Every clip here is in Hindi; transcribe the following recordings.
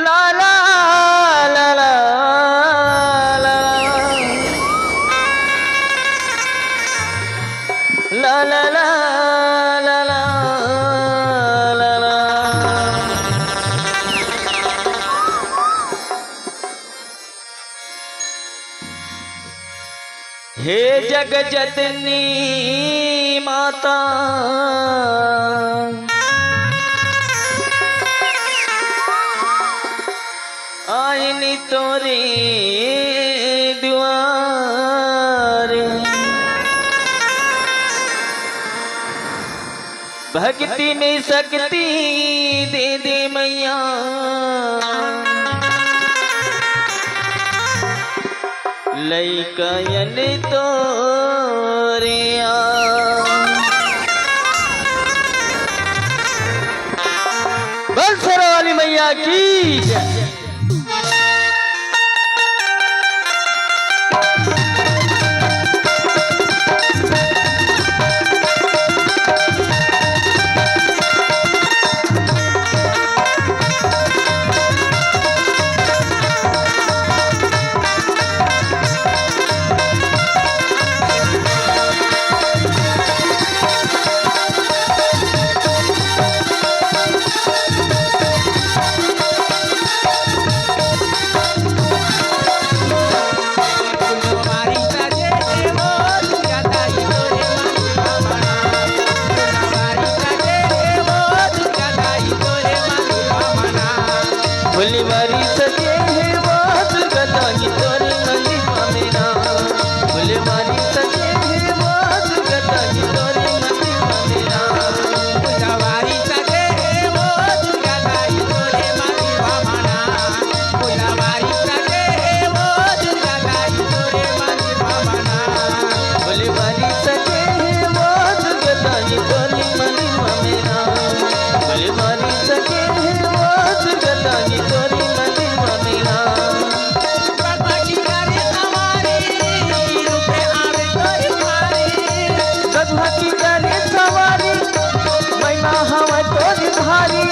ला ला ला ला ला ला ला ला ला ला ला। हे जग जननी माता आईनी तोरे द्वार भक्ति में शक्ति दे दे मैया लैकयन तोरे बलसरा वाली मैया की जय। फुलवारी सजे है बात गदाई तोरे मंदिरवा में ना फुलवारी सजे है बात गदाई तोरे मंदिरवा में ना फुलवारी सजे है बात गदाई तोरे मंदिरवा में ना फुलवारी सजे है बात गदाई तोरे मंदिरवा में ना फुलवारी सजे है बात गदाई तोरे मंदिरवा में ना फुलवारी सजे है बात गदाई तोरे मंदिरवा में ना भगवती करे सवारी रूपे आवे तोरी भारी भगवती करे सवारी महिमा हवा तोरी भारी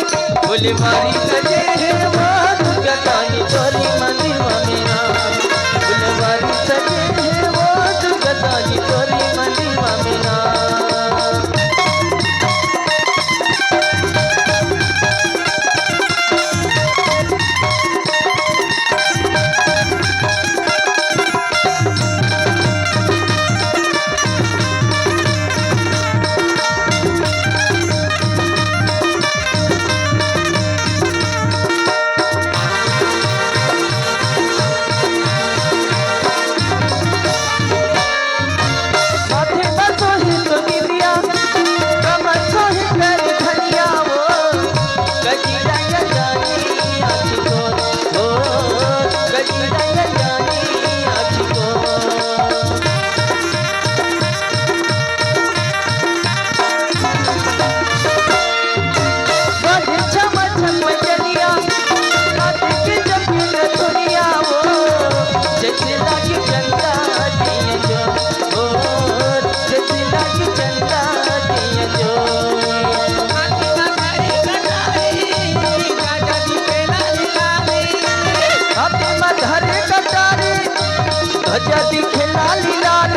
फुलवारी सजे है बात गदाई तोरे मंदिरवा में ना फुलवारी सजे है बात गदाई तोरे मंदिरवा में ना।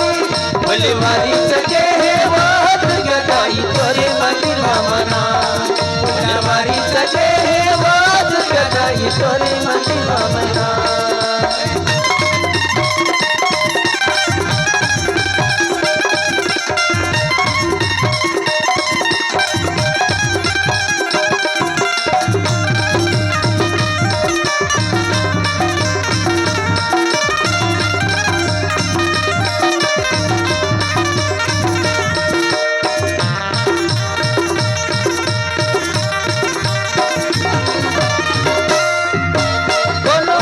फुलवारी सजे है बात गदाई तोरे मंदिरवा में ना फुलवारी सजे है बात गदाई तोरे मंदिरवा में ना। बोलो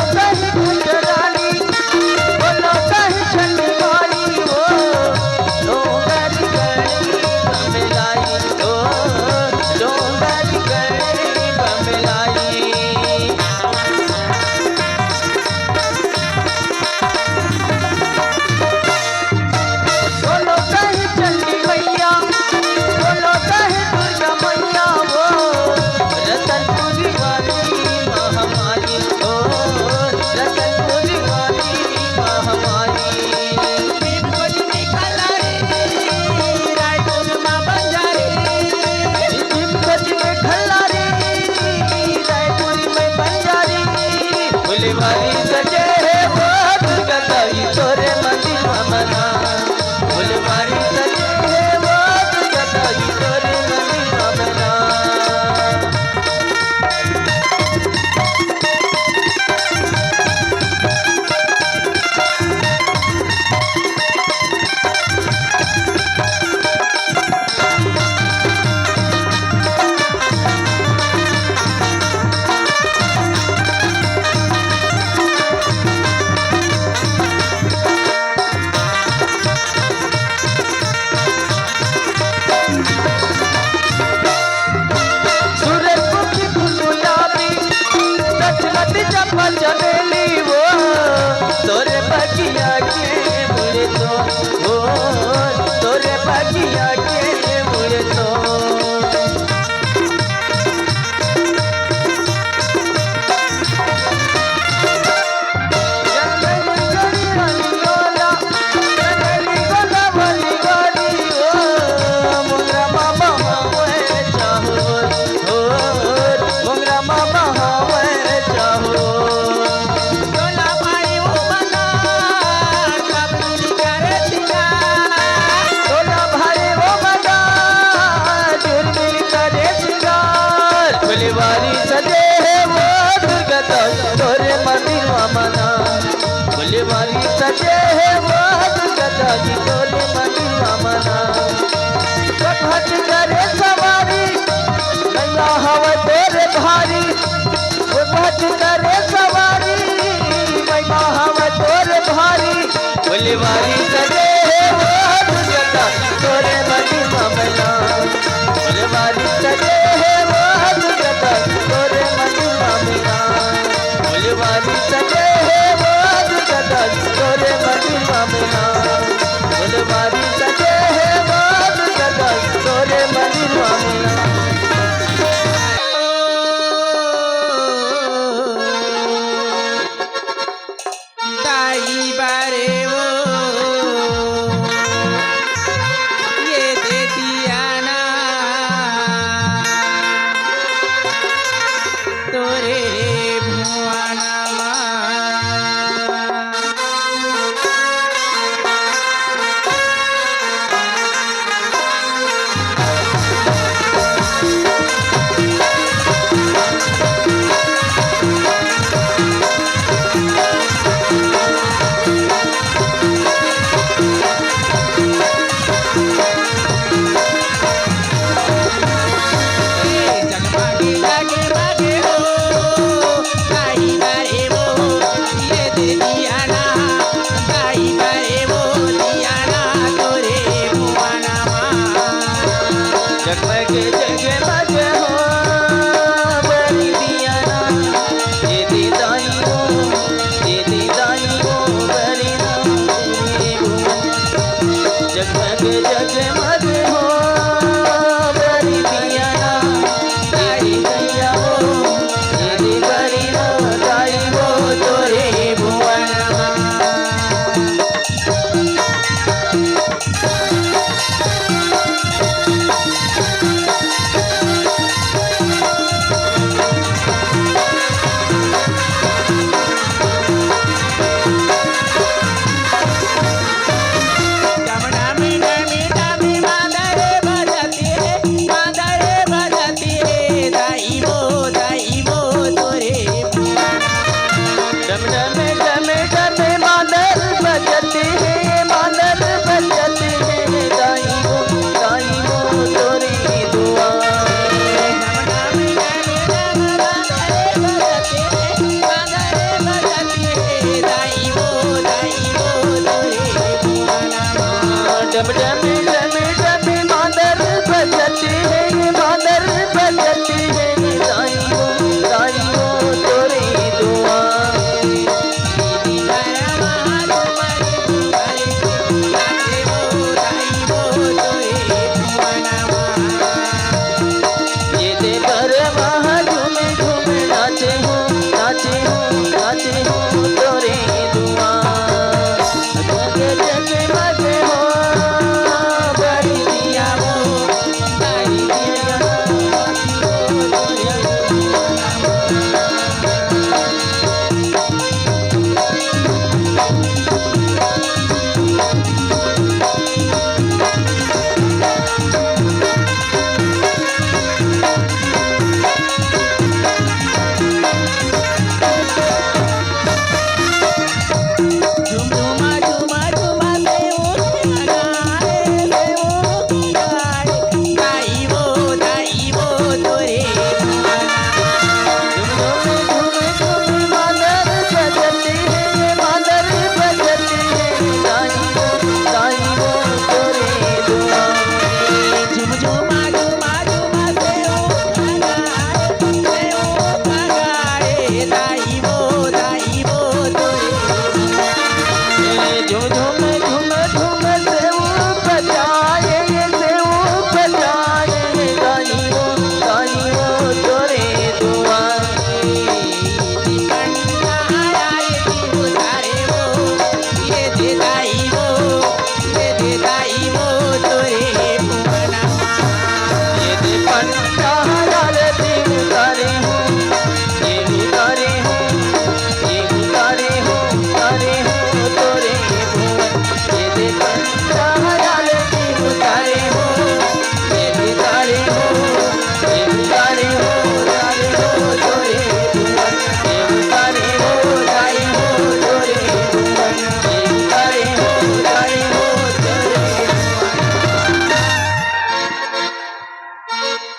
सजे है वो दुर्गा दानी तोरे मंदिर मना फुलवारी सजे है वो दुर्गा दानी तोरे मंदिर मना घट करे सवारी मैया हवा तोरे भारी घट करे सवारी मैया हवा तोरे भारी फुलवारी सजे है वो दुर्गा दानी तोरे मंदिर मना फुलवारी सजे है वो दुर्गा दानी तोरे मंदिर मना फुलवारी सजे है वो दुर्गा दानी तोरे मंदिर मना फुलवारी सजे है वो दुर्गा दानी तोरे मंदिर मना दाई बारे वो ये दे दिया ना तोरे भुआना जगमागे जागे बागे हो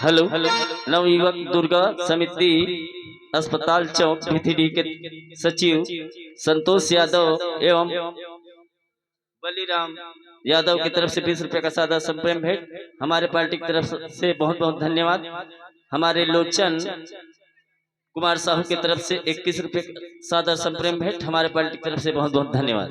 हेलो नवयुवक दुर्गा समिति अस्पताल चौक भिथिडी के सचिव संतोष यादव एवं बलीराम यादव की तरफ से 20 रुपए का सादा संप्रेम भेंट। हमारे पार्टी की तरफ से बहुत बहुत धन्यवाद। हमारे लोचन कुमार साहू की तरफ से 21 रुपए सादा संप्रेम भेंट। हमारे पार्टी की तरफ से बहुत बहुत धन्यवाद।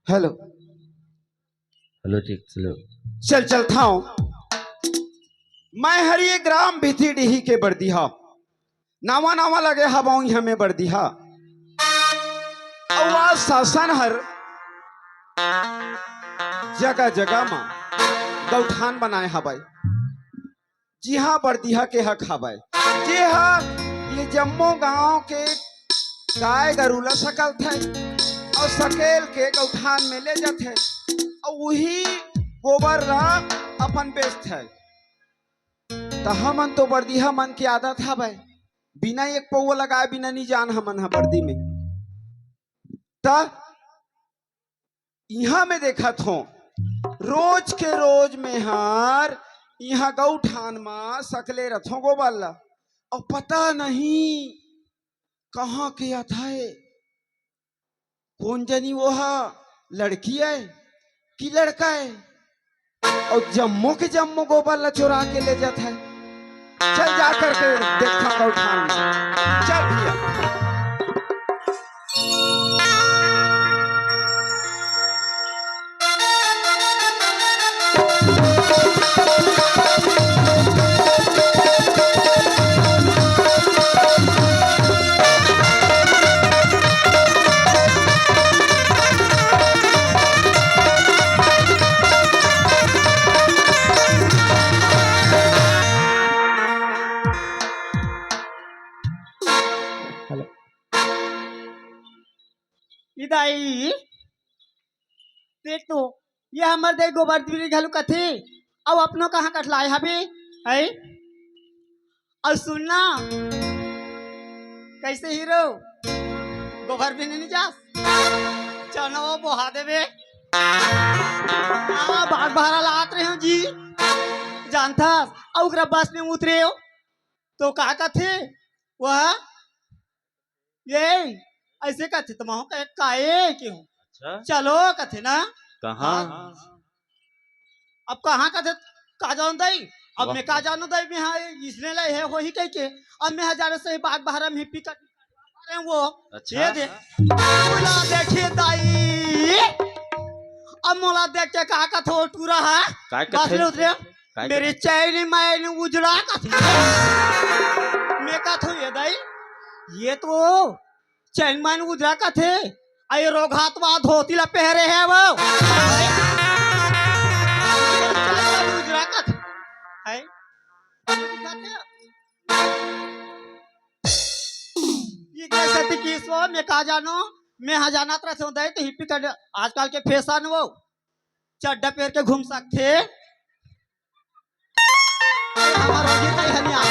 हेलो हेलो ठीक चलो चल चलता हूं। मैं हरिये ग्राम भिथिडीही के बर्दिहा नावा नावा लगे हवाई हमें बर्दिहा और शासन हर जगह जगह में गौठान बनाए हवाई। जी हाँ बर्दिहा के हक हवाई। जी हाँ ये जम्मू गांव के गाय गरुला सकल थे और सकेल के गौठान में ले जाते और वही गोबर रा अपन बेचत है। तो हमन तो बर्दिहा मन की आदत है भाई, बिना एक पौवा लगाए बिना नहीं जान हमन है बर्दी में। तो यहाँ में देखा थो रोज के रोज में हार यहाँ गौठान में सकले रथों गोबर ला और पता नहीं कहाँ के आता है कौन जनी वो है, लड़की है कि लड़का है और जम्मू के जम्मू गोबर ला चुरा के ले जाता है। चल जा करके देखा गौठान में। चल भैया दाई देख तो ये हमर दे गोबर दिरी घलु कथे अब अपनो कहाँ कटलाए हबे है। और सुनना कैसे हीरो गोबर भी नहीं जा चलो वो बहा देवे बाग बहारा लात रहे हो जी जानता और बस में उतरे हो तो कहा कथे वह ये ऐसे कथे तुम काहे क्यों अच्छा चलो कथे ना कहाँ अब कहाँ कथे का जान दई अब मैं का जानू दई में हाँ इसने ले है वही कह के अब मैं हजारों से बाग बहारा में पिकट रहे वो अच्छा ये दे मोला देखिए दाई अब मोला देख के कहा कथो टूरा है काय बस कथे ले उतरे मेरी चैनी मैंने उजड़ा कथे मैं कथो ये दाई ये तो चैन मैंने उजड़ा कथे आई रोगातवा धोती ला पहरे है वो उजड़ा कथे है ये कैसे थी किसो मैं का जानो मैं हजाना तरह से होता है तो हिप्पी कर आजकल के फैशन वो चड्डा पहन के घूम सकते हमारा ये नहीं हनिया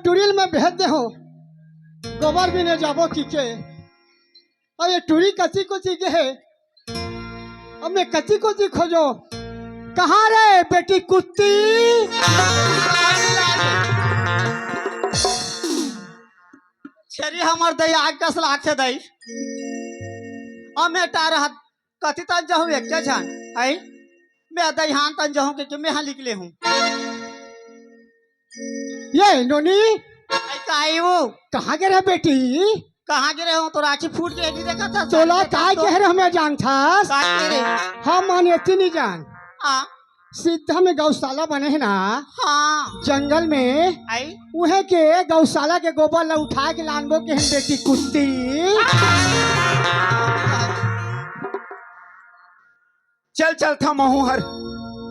टूरिल में भेज दे हो गोबर भी नहीं जाबो की के और ये टूरी कच्ची कुची के है अब मैं कच्ची कुची खोजो कहाँ रे बेटी कुत्ती छेरी हमर दई आग कस लाख से दई अब मैं टार हाथ कथी तन जाऊँ एक छान है मैं दई हाथ तन जाऊँ के मैं यहाँ निकले हूँ ये नोनी काई वो कहाँ गिरे बेटी कहाँ गिरे हो तो रांची फूट के नहीं देखा था तोला काय कह रहे हमें जान था हम माने नहीं जान सीधा में गौशाला बने है ना हाँ जंगल में आई उहे के गौशाला के गोबर ला उठा के लानबो के हम बेटी कुत्ती चल चल था महू हर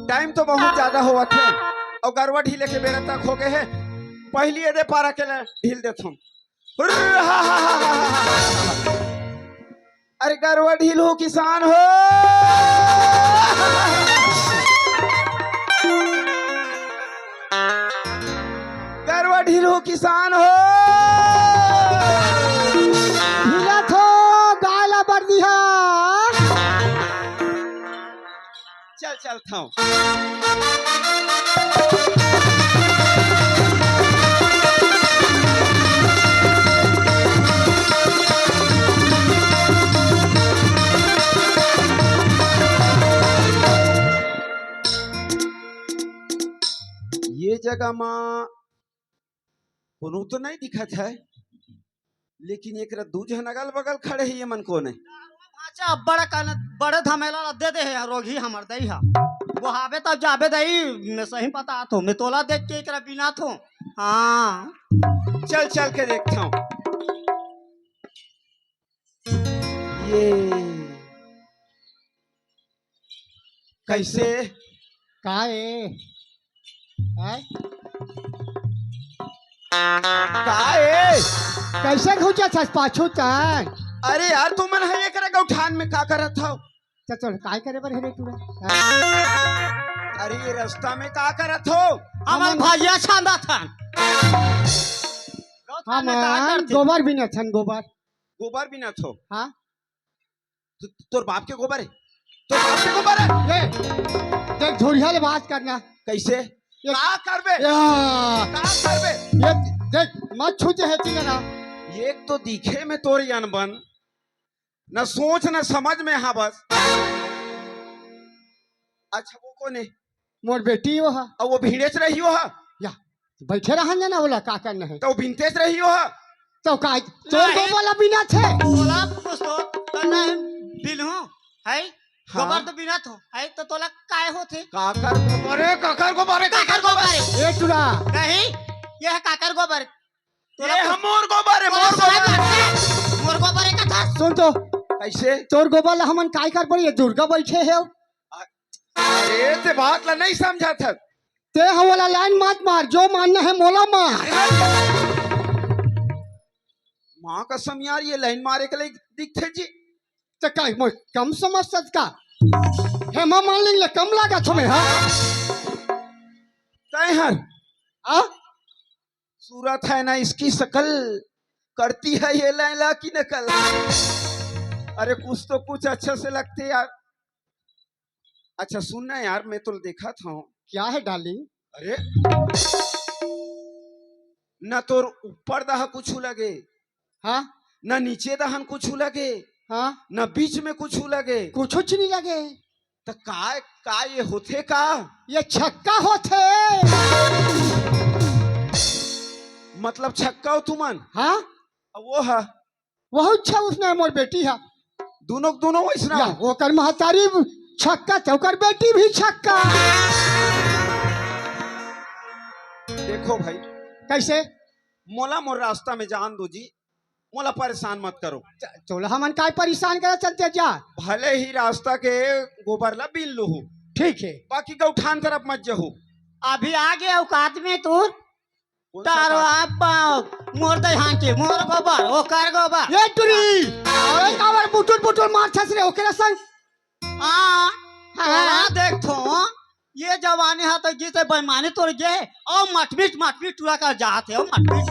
टाइम तो बहुत ज्यादा हुआ थे और गरवा ढीले के बेरा तक हो गए है पहली ये दे पारा के लिए ढील देता हूँ अरे गरवा ढील हो किसान हो गरवा ढील हो किसान हो ढीला थो गाला बढ़ दिया चल चल था ये जगह माँ कोनो तो नहीं दिखत है लेकिन एक दू जन अगल बगल खड़े है ये मन को नहीं अच्छा बड़ा कान बड़े धमेला दे दे है रोगी हमर दई हा वो आवे तब जाबे दई मैं सही पता तो मैं तोला देख के एकरा बिना थो हाँ चल चल के देखता हूँ ये कैसे काए काए कैसे घुचा था पाछू तक अरे यार तू मन है करे गौठान में का करत था चल काय करे बर हेरे तू अरे ये रास्ता में का करत हो हमन भाजिया छांदा था हम गोबर भी न थन गोबर भी न थो हाँ तोर बाप के गोबर है तोर बाप के गोबर है ये देख झोरिया ले बात करना कैसे का करबे ये देख मत छूते है तीन ना एक तो दिखे में तोरी अनबन न सोच न समझ में हाँ बस अच्छा वो कौन है मोर बेटी वो है और वो भीड़ेच रही हो या बैठे रहन ना बोला का करना है तो भिनतेच रही हो तो का तोर दो वाला बिना थे बोला कुछ तो करना है बिल हूं है गोबर तो बिना थो है तो तोला काय होथे काकर गोबर ए टुरा नहीं ये है काकर गोबर ये हमोर गोबर है मोर गोबर है कथा सुन तो कैसे तोर गोबर ला हमन काय कर पड़ी ये दुर्गा बैठे है अरे ते बात ला नहीं समझा था ते हवाला लाइन मत मार जो मानना है मोला मार माँ कसम यार ये लाइन मारे के लिए दिखते जी तो काय मोर कम समझ का है मां मान ले कम लागा तुम्हें हां तय हर हां सूरत है ना इसकी शकल करती है ये लैला की नकल अरे कुछ तो कुछ अच्छा से लगते यार अच्छा सुनना यार मैं तो देखा था क्या है डार्लिंग अरे न तो ऊपर दह कुछ लगे हाँ न नीचे दहन कुछ लगे हाँ न बीच में कुछ लगे कुछ नहीं लगे तो का ये होते का ये छक्का होते मतलब छक्का हो तुमन हाँ वो है बहुत अच्छा उसने मोर बेटी है दोनों वैसना वो कर महतारी छक्का चौकर बेटी भी छक्का देखो भाई कैसे मोला मोर रास्ता में जान दो जी मोला परेशान मत करो चलो हमन काय परेशान करा चलते जा भले ही रास्ता के गोबर ला बिल लो ठीक है बाकी गौठान तरफ मत जाओ अभी आगे औकात में तू तारो आप मोर दे हांके मोर गोबर ओ कर गोबर ये टुरी अरे कावर बुटुल बुटुल मार छस रे ओकरा संग हां देख थो ये जवानी है तो जिसे बेईमानी तोड़ गए और मटपीट टूरा कर जाते हो मटपीट।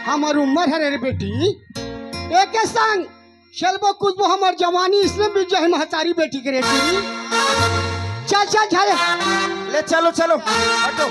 हमार उम्र है रे बेटी एक के संग चलबो कुछ हमार जवानी इसमें भी जो है महतारी बेटी के रेटी चल चल चल ले चलो चलो हटो।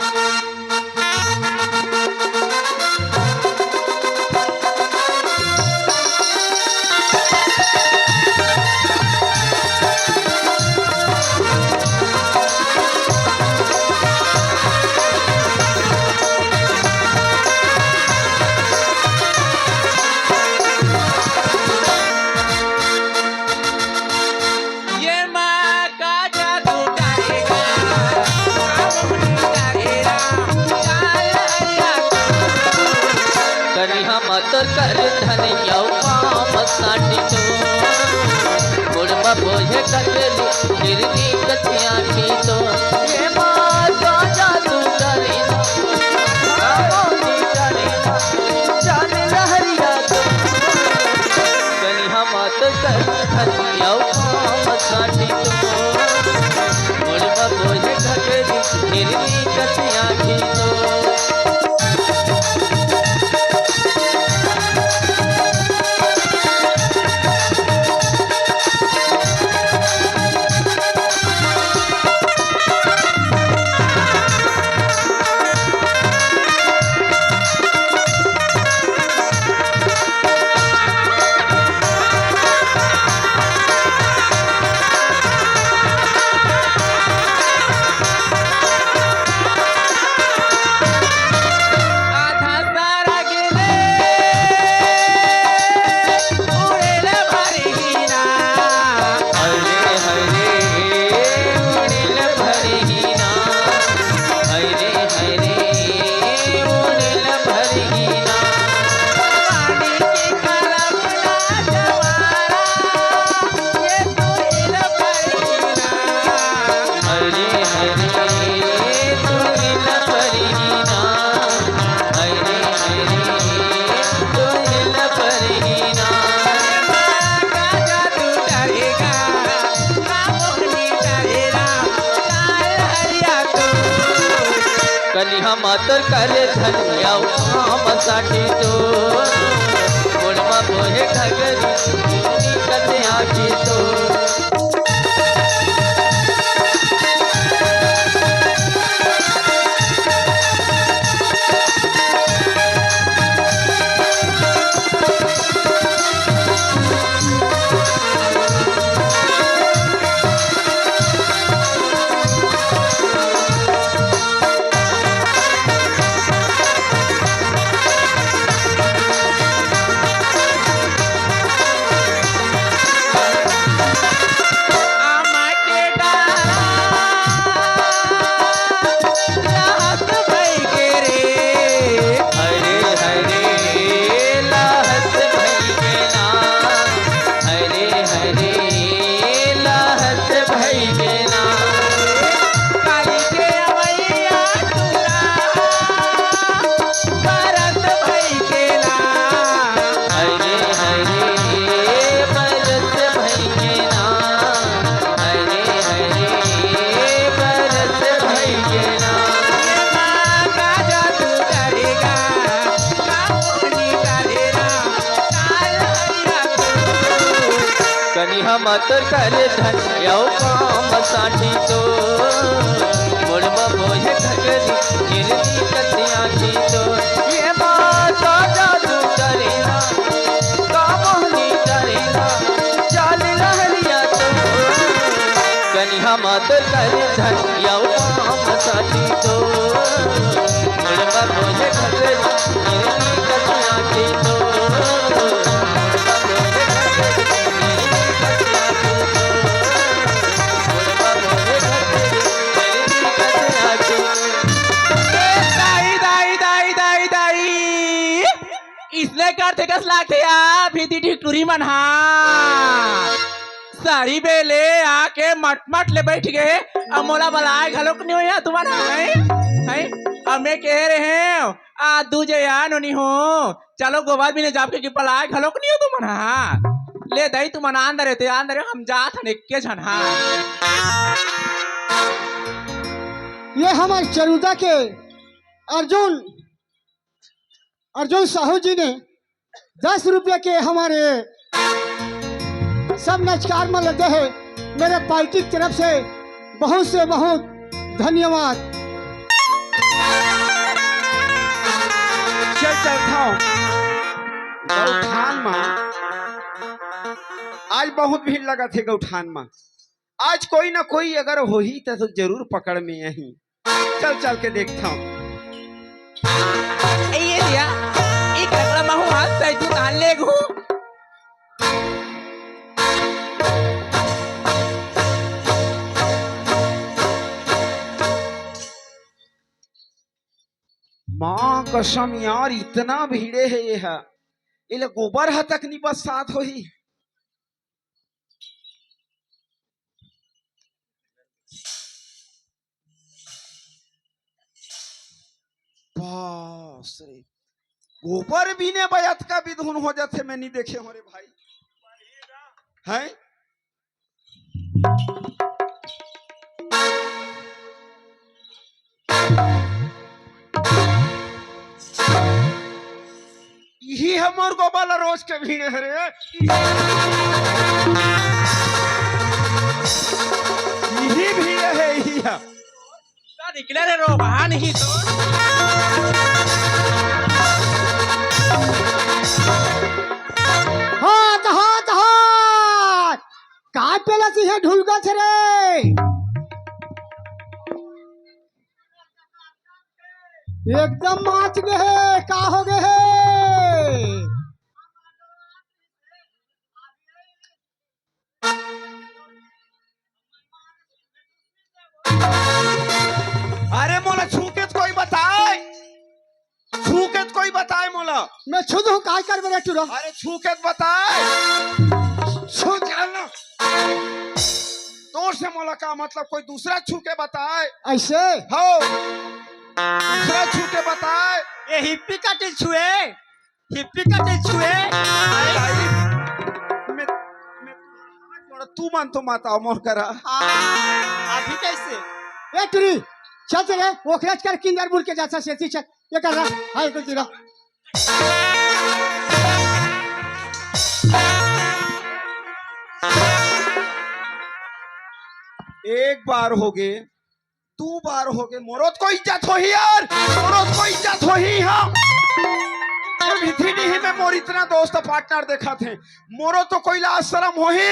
ये माँ का जादू करेगा करी हम तर कर धनिया काम साटी तो मुड़मा बोझे कटली गिरनी कतिया की तो ये माँ का जादू करेगा कामोनी करेगा जाने लहरिया तो करी हम तर कर धनिया काम साटी तो मुड़मा बोझे कटली गिरनी कतिया की तो मातर करे धनिया काम साटी तो मुड़मा बोहे घगरी कतिया की तो मातर करे धनिया काम साटी तो मुड़मा बोझे घगरी गिरनी कतिया की तो ये माता जादू करेगा कामोनी करेगा चाल लहरिया तो कनिहा मातर करे धनिया काम साटी तो मुड़मा बोझे घगरी गिरनी कतिया की तो इसने करते कस लागते या भीती ढिकटूरी मन साड़ी बेले आके मट ले बैठ गए अब मोला बलाए घलोक नहीं हो या तुम्हारा है हमें कह रहे हैं आ दूजे या नो नहीं हो चलो गोवा भी ने जाके कि बलाए घलोक नहीं हो तुम्हारा ले दई तुम अंदर रहते अंदर हम जात हन के झन ये हमारे चरुदा के अर्जुन अर्जुन साहू जी ने 10 रुपये के हमारे सब नचकार में लगे है। मेरे पार्टी की तरफ से बहुत धन्यवाद। चल था गौठान में आज बहुत भीड़ लगा थे। गौठान में आज कोई ना कोई अगर हो ही तो जरूर पकड़ में यही। चल के देखता हूँ। ये दिया एक रगड़ा महू हाथ से तू डाल ले गो। माँ कसम यार इतना भीड़े है ये है। इले गोबर है तक नहीं बस साथ हो ही। बास रे गोबर भी ने बयात का भी धुन हो जाते। मैं नहीं देखे हमारे भाई है। यही हमर गोपाल रोज के भीड़ है रे। यही भीड़ है यही है। निकले रे रो बाहर नहीं तो हाथ का पेला सी है ढुलगा छे रे। एकदम माच गए का हो गए। अरे मोला छूके कोई बताए। छूके कोई बताए मोला। मैं छुद हूँ काय कर मेरे टुरा। अरे छूके बताए। छू चलना तोर से मोला का मतलब कोई दूसरा छूके बताए। ऐसे हो दूसरा छूके बताए। ये हिप्पी काटे छुए तू मन तो माता मोर करा। अभी कैसे ए टुरी चल रे वो खरच कर किंदर बुल के जाता सेती चल ये कर रहा हाय को जीरा। एक बार हो गए 2 बार हो गए। मोरोत को इज्जत हो ही यार। मोरोत को इज्जत हो ही। हाँ भीथी नहीं में मोर इतना दोस्त पार्टनर देखा थे। मोरो तो कोई लाज शर्म हो ही।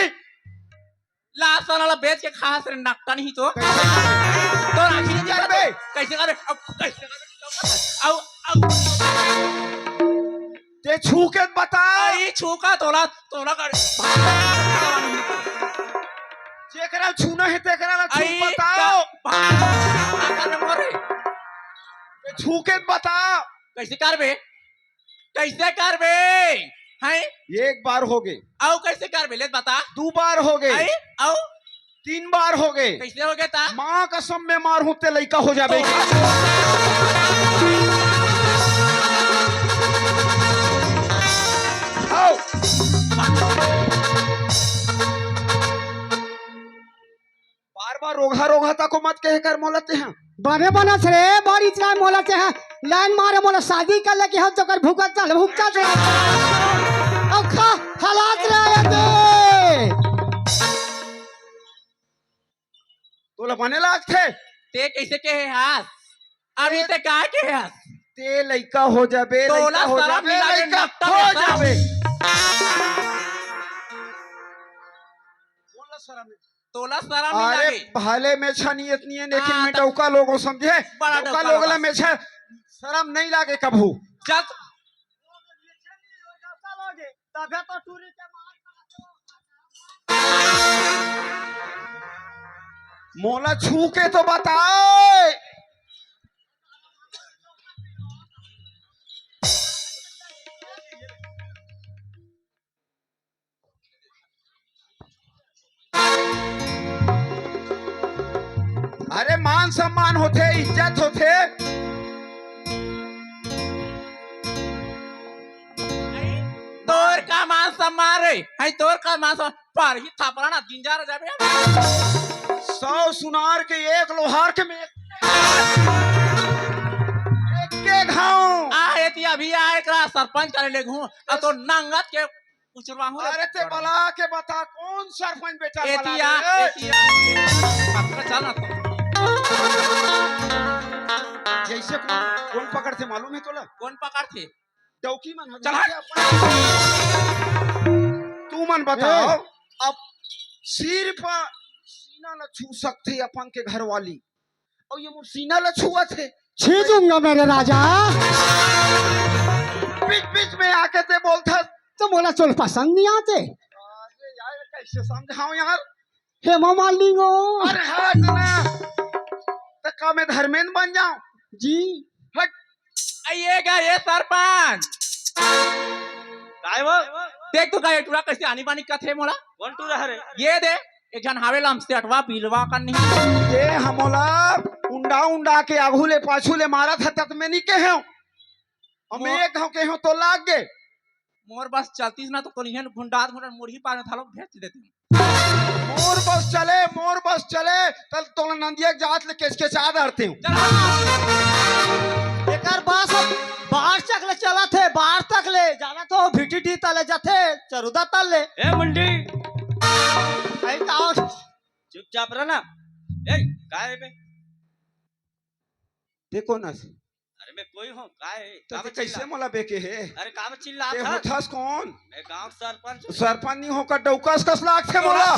लास्ट वाला बेच के खास रे नकटा नहीं तो आखिर नहीं चल बे। कैसे करे अब कैसे करे अब ते छू के बता। ये छूका तोला कर जेकरा छूना है तेकरा ला छू बताओ। ते छू के बता कैसे करबे हैं। एक बार हो गए। आओ कैसे करबे ले बता। 2 बार हो गए। आओ 3 बार हो गए। कैसे हो गया ता माँ कसम में मार हूं ते लड़का हो जाबे। आओ बार रोगा ता को मत कहे कर मोलते हैं। बने बना रे बड़ी इतना मोला से है लाइन मारे मोला शादी कर ले कि हम तो कर भूखता से अब खा हालात रहे दे तोला बने लाग थे। ते कैसे कहे हाथ अभी ते का के हाथ ते लड़का हो जाबे। तोला लड़का हो सारा जाबे। मिला के लड़का नकटा हो में जाबे। तोला सारा मिला अरे के भाले में छनियत नहीं है लेकिन हाँ, मैं डौका लोगों समझे। बड़ा डौका डौका लोगला लगा। में छ शर्म नहीं लागे कभू। जब तबे तो टूरी के मोला छू के तो बताए। अरे मान सम्मान होते इज्जत होते। तोर का मान सम्मान रे है तोर का मान सम्मान पर ही थापरा ना दिन जा जाबे। 100 सुनार के एक लोहार के में एक के घाव। आ एती अभी आए करा सरपंच करे ले घूं अब तो नंगत के उचरवा हूं अरे ते बला के बता कौन सरपंच बेटा एतिया बला एतिया पकड़ चल ना जैसे कौन पकड़ते मालूम है तोला? कौन पकड़ थे डौकी मन चल तू मन बताओ अब सिर पर सीना न छू सकते अपन के घर वाली और ये मुझ सीना ल छुआ थे छीजूंगा मेरे राजा। बीच बीच में आके ते बोलता तो बोला चल पसंद नहीं आते। अरे यार कैसे समझाऊं यार? हेमा मालिनी अरे हट ना तक्का में धर्मेंद्र बन जाऊं जी। हट आइएगा ये सरपंच काय वो देख तो काय टूरा कैसे आनी बानी कथे मोला कौन टूरा हरे ये दे एक जन हावेला हमसे अटवा पीलवा करनी ये हमोला उंडा उंडा के आगू ले पाछू ले मारा था तक में नहीं के हैं हम एक गांव के हो तो लाग गए मोर बस चलती ना तो कलिहन भुंडात भुंडा मुर्गी पाने थालो भेज देते मोर बस चले तल तो नंदिया जात ले केस के चाद हरते हूं एकर बास बाहर तक ले चला थे बाहर तक ले जाना तो भिटी तले जाते चरुदा तल ले ए मुंडी आई ताओ चुपचाप रहना ए काय बे देखो ना अरे मैं कोई हूं काय तो कैसे मोला बेके है अरे काम चिल्ला ते था होथस कौन मैं गांव सरपंच सरपंच नहीं होकर डौकस कस लाग थे मोला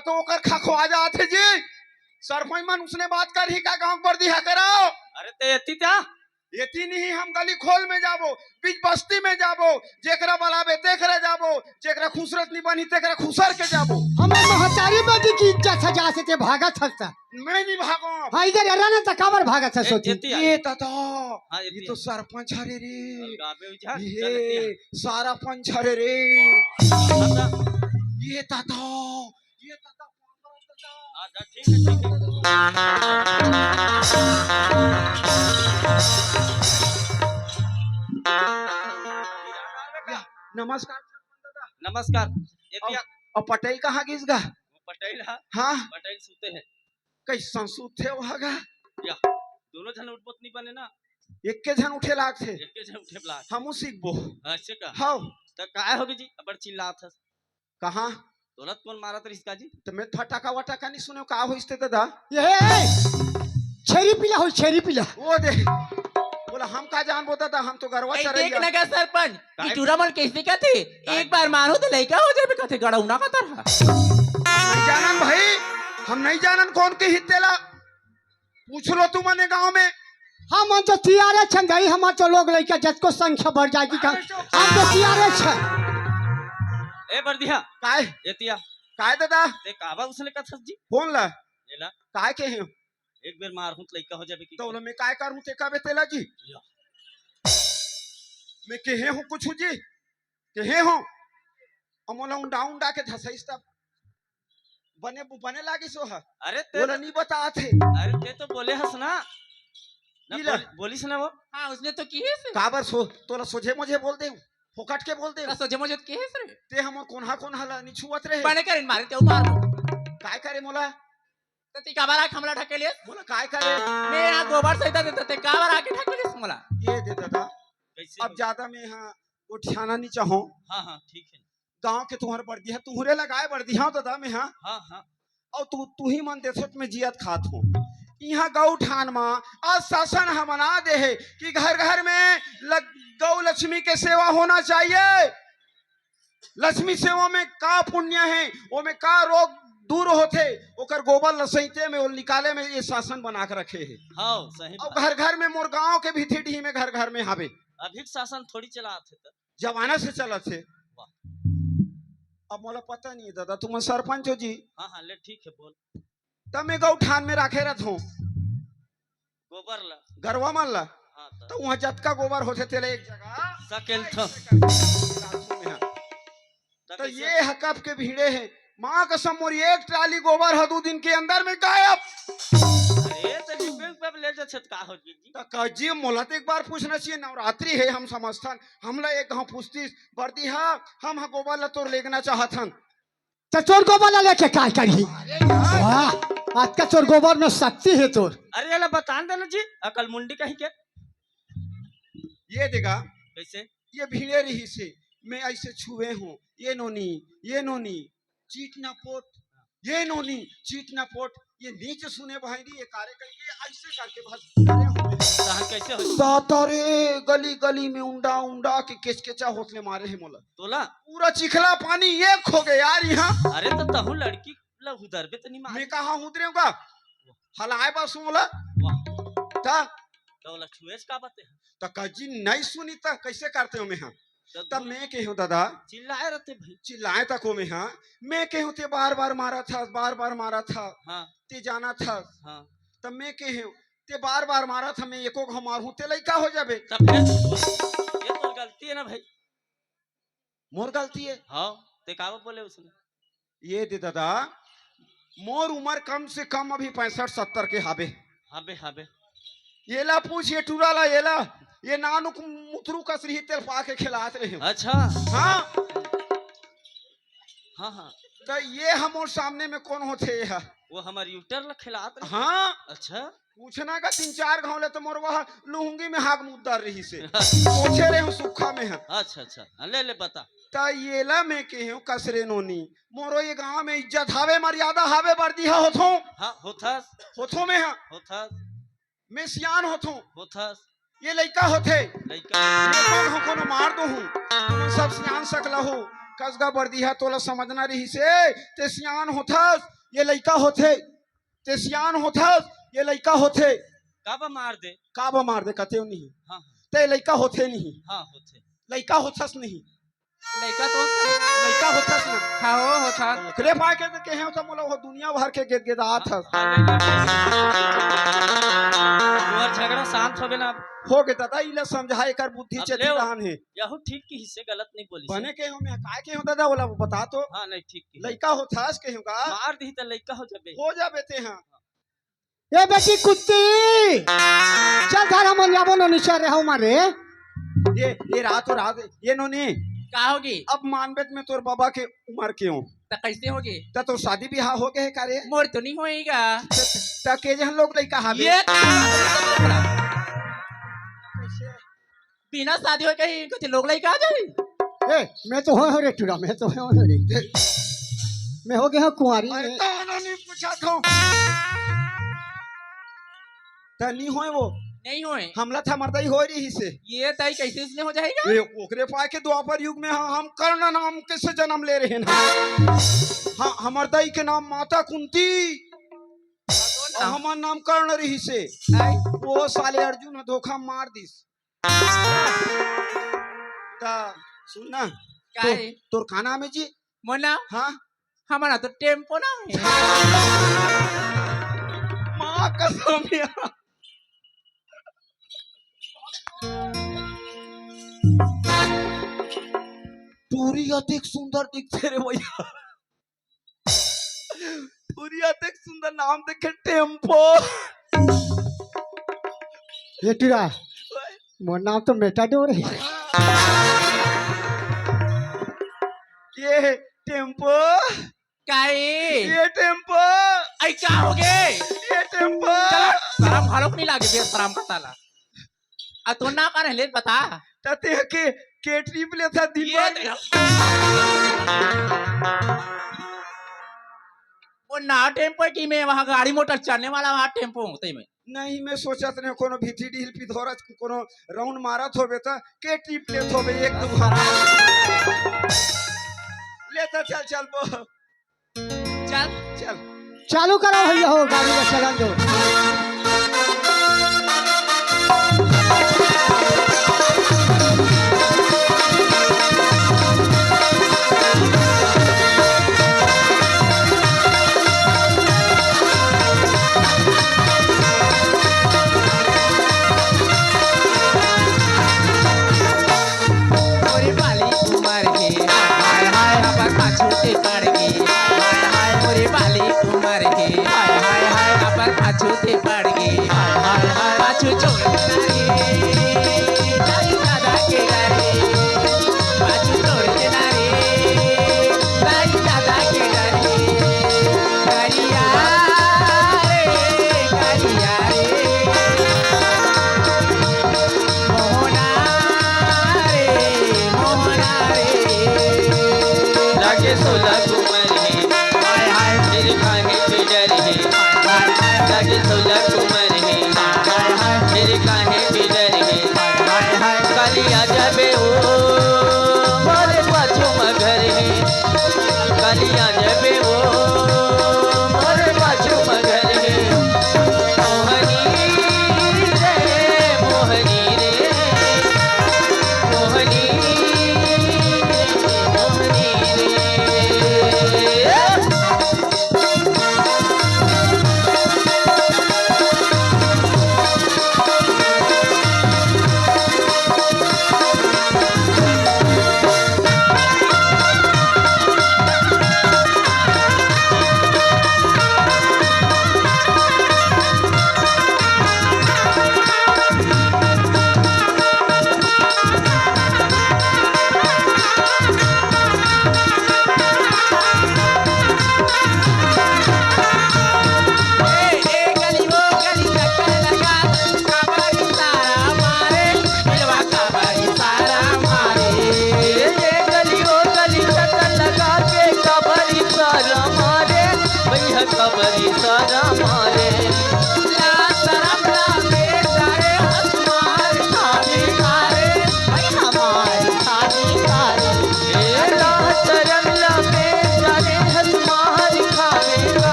तो ओकर खखवा जाते जी सरपंच मन उसने बात कर ही का गांव पर दिया कराओ अरे ते एती था यती नहीं हम गली खोल में जाबो बीच बस्ती में जाबो जेकरा बलाबे देखरे जाबो जेकरा खुसरत नहीं बनी तेकरा खुसर के जाबो हमें महतारी में भी की इज्जत है जहाँ से ते भागत हंसता। मैं नहीं भागो हाँ इधर रहना तो काबर भागत है सोची। ये तो हां ये तो सरपंच हरे रे गाबे उजा ये सारा पंच हरे रे ये तातो अच्छा ठीक है नमस्कार नमस्कार एतिया और पटेल कहाँ गिस गा पटेल हा हाँ पटेल सुते हैं कैसा सूत थे वहाँ गा या दोनों जन उठबोत नहीं बने ना एक के जन उठे लाग थे एक जन उठे ब्लाक हमू सीखबो ऐसे का हाँ तो काय होगी जी अबर चिल्लात है कहाँ दौलत कौन मारा था इसका जी तो मैं फटाका वटाका नहीं सुने का हो इसते दादा ये छेरी पिला हो छेरी पिला वो दे बोला हम का जान बोता था हम तो गरवा ए चरैया देख लगा सरपंच ई टूर्नामेंट कैसे का थे एक बार मारो तो लइका हो जाबे कथे गड़ौना का तरह नहीं जानन भाई हम नहीं जानन कौन के हितेला पूछ लो तू मने गांव में हम तो तियारे छन गई हम तो लोग लइका जत को संख्या बढ़ जाएगी का हम तो तियारे छन ए बरदिया काय एतिया काय दादा ते काबा उसने का थस जी कौन ला लेला काय के हैं एक बार मार हूं लइका हो जाबे की तो मैं काय करूं ते का बेतेला जी मैं केहे हूं कुछ जी केहे हूं अमोला उंडा उंडा के धसैस्ता बने बने लागी सो है अरे ते बोला नहीं बता थे अरे ते तो बोले हस ना नीला। बोलिस ना वो हां उसने तो की है से काबर सो तोला सोझे मुझे बोल दे फोकट के बोल दे का सोचे मुझे की है से ते हम कोन हा ला निछुवत रहे बने करें मारे ते मार काय करे मोला तो ती काबारा हमला ढकेले मोला काय करे मैं यहां गोबर सहित देते ते काबारा के ढकेले मला ये दे दादा कैसे अब ज्यादा मैं यहाँ उठाना नहीं चाहूँ हां हां ठीक है गांव के तुम्हारे बढ़ दिया तुहरे लगाए बढ़ दिया दादा मैं हाँ हां हां और तू ही मन देशो में जियत खात हो यहाँ गौ ठान माँ आज शासन हम बना दे है कि घर घर में गौ लक्ष्मी के सेवा होना चाहिए लक्ष्मी सेवा में का पुण्य है वो में का रोग दूर होते ओकर गोबर लसैते में वो निकाले में ये शासन बना के रखे है हां सही और घर घर में मोर गाँव के भी ढी में घर घर में हवे अभी शासन थोड़ी चला थे तो जमाना से चला थे अब मोला पता नहीं है दादा तुम सरपंच हो जी हां हां ले ठीक है बोल तब मैं गौ ठान में रखे रहत हूँ गोबर ला गरवा मन ला हां तो वहाँ जतका गोबर होते तेरे एक जगह सकेल था तो ये हकब के भीड़े हैं माँ कसम मोर एक ट्राली गोबर है 2 दिन के अंदर में गायब अरे तो डिब्बे पे ले जा छत का हो जी तो कजी मोला तो एक बार पूछना चाहिए, नवरात्रि है हम समझथन, हमला एक गाँव पूछती बरदी हा हम हा गोबर ला तोर लेगना चाहथन। तो चोर गोबर ला लेके क्या करी? वाह, आज का चोर गोबर में शक्ति है तोर। अरे अला बता देना जी अकल मुंडी कहीं के ये देगा कैसे ये भीड़े रही से मैं ऐसे छुए हूँ, ये नोनी चीट ना पोट, ये नोनी चीट ना पोट, ये नीचे सुने भाई ये कार्य करिए ऐसे करके बस तहन कैसे हो सातारे गली गली में उंडा के केचकेचा होतले मारे है मोला, तोला पूरा चिखला पानी एक हो गया यार यहाँ। अरे तो तहु लड़की ला उधर भी तो नहीं मार मैं कहा उतरेगा हलाए बस मोला वाह ता तोला छुएस का बात है तो कजी नहीं सुनी ता कैसे करते हो मैं हाँ तो तब मैं के हूँ दादा चिल्लाए रहते भाई चिल्लाए तक हो मैं हाँ मैं के हूँ ते बार बार मारा था हाँ ते जाना था हाँ तब मैं के हूँ ते बार बार मारा था, मैं एको घाव मारू ते लइका हो जाबे तब फिर ये तो गलती है ना भाई, मोर गलती है। हाँ ते का बोले उसने ये दे दादा मोर उम्र कम से कम अभी 65-70 के हाबे हाबे हाबे ये ला पूछ ये टूरा ला ये नानु मुतरू कसरी तेल पा के खिलाते रहे। अच्छा हाँ हाँ हाँ तो ये हम और सामने में कौन होते है वो हमारे यूटर ला खिलाते रहे। हाँ अच्छा पूछना का 3-4 गाँव ले तो मोर वह लुंगी में हाथ मुद्दार रही से पूछे रहे हूँ सुखा में है। अच्छा ले बता ता ये ला मैं के हूँ कसरे नोनी मोरो ये गाँव में इज्जत हावे मर्यादा हावे बर्दी होथो हाँ होथस में है होथस मैं सियान होथस ये लइका होथे लइका मैं कोनो मार दो हूँ तुम सब सियान सकला हो कसगा बर्दिया तोला समझना रही से ते सियान होथस ये लइका होथे ते सियान होथस ये लइका होथे काबा मार दे काबा मार दे कते नहीं हाँ ते लइका होथे नहीं हाँ होथे लइका होथस नहीं लइका तो लइका होथस ना हाँ होथा ओकरे पाए के हैं तो मोला वो दुनिया भर के गेदात हस और झगड़ा शांत हो गया ना हो गए दादा इला समझाए कर बुद्धि अब चेती ले वो। दान है यहू ठीक की हिस्से गलत नहीं बोली से। बने के हो मैं काय के हो दादा बोला बता तो हाँ नहीं ठीक की लइका होथस के होगा मार दी तो लइका हो जाबे हो जा बेटे हैं ए बेटी कुत्ती चल घर हम जाबो नो निशा रे हो मारे। ये रात ये नोनी का होगी अब मानबेत में तोर बाबा के उम्र के हो तो कैसे होगी ता तो शादी ब्याह हो गए करे मोर तो नहीं होएगा ता के जहन लोग लइका हावे ये बिना शादी हो कहीं कुछ लोग लइका आ जाए ए मैं तो हो रे टूरा मैं तो हो रे मैं हो गया कुंवारी अरे में। तो उन्होंने पूछा था ता नहीं होए वो नहीं होए हमला था मर्दाई हो रही से ये तय कैसे इसने हो जाएगा ये ओकरे पाए के द्वापर युग में हम कर्ण नाम कैसे जन्म ले रहे हैं हाँ हमार दाई के नाम माता कुंती और हमार नाम कर्ण रही से वो साले अर्जुन धोखा मार दिस ता सुनना क्या तोर खाना में जी मोना हाँ हमारा तो टेम्पो ना है माँ कसम यार टूरी अतिक सुंदर दिखते रे भैया टूरी अतिक सुंदर नाम देखे टेम्पो ये टूरा मोर नाम तो मेटाडोर है। ये टेम्पो काहे टेम्पो आई क्या हो गए ये टेम्पो शर्म हालोक नहीं लागे बे शर्म का साला आ तो ना कर ले बता तते के ट्रिप ले था दिन ये भर वो ना टेम्पो की में वहाँ गाड़ी मोटर चलने वाला वहाँ टेम्पो होते में नहीं मैं सोचत ने कोनो भीथी डील पिधोरत कोनो राउंड मारत होबे त के ट्रिप लेत होबे एक दो लेता चल बो चल चालू करो भैया हो गाड़ी का चलन दो। मोरी बाली उमर के हाय हाय हबर पाछूते पड़ गई हाय हाय मोरी बाली उमर के हाय हाय हबर पाछूते पड़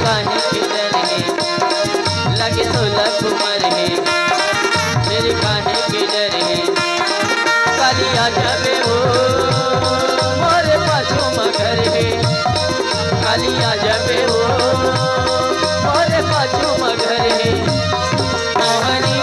काहे के डर है लगे तो लग उमर है मेरे काहे के डर है कालिया जाबे हो मोरे पाछू मगर है कालिया जाबे हो मोरे पाछू मगर है मोहनी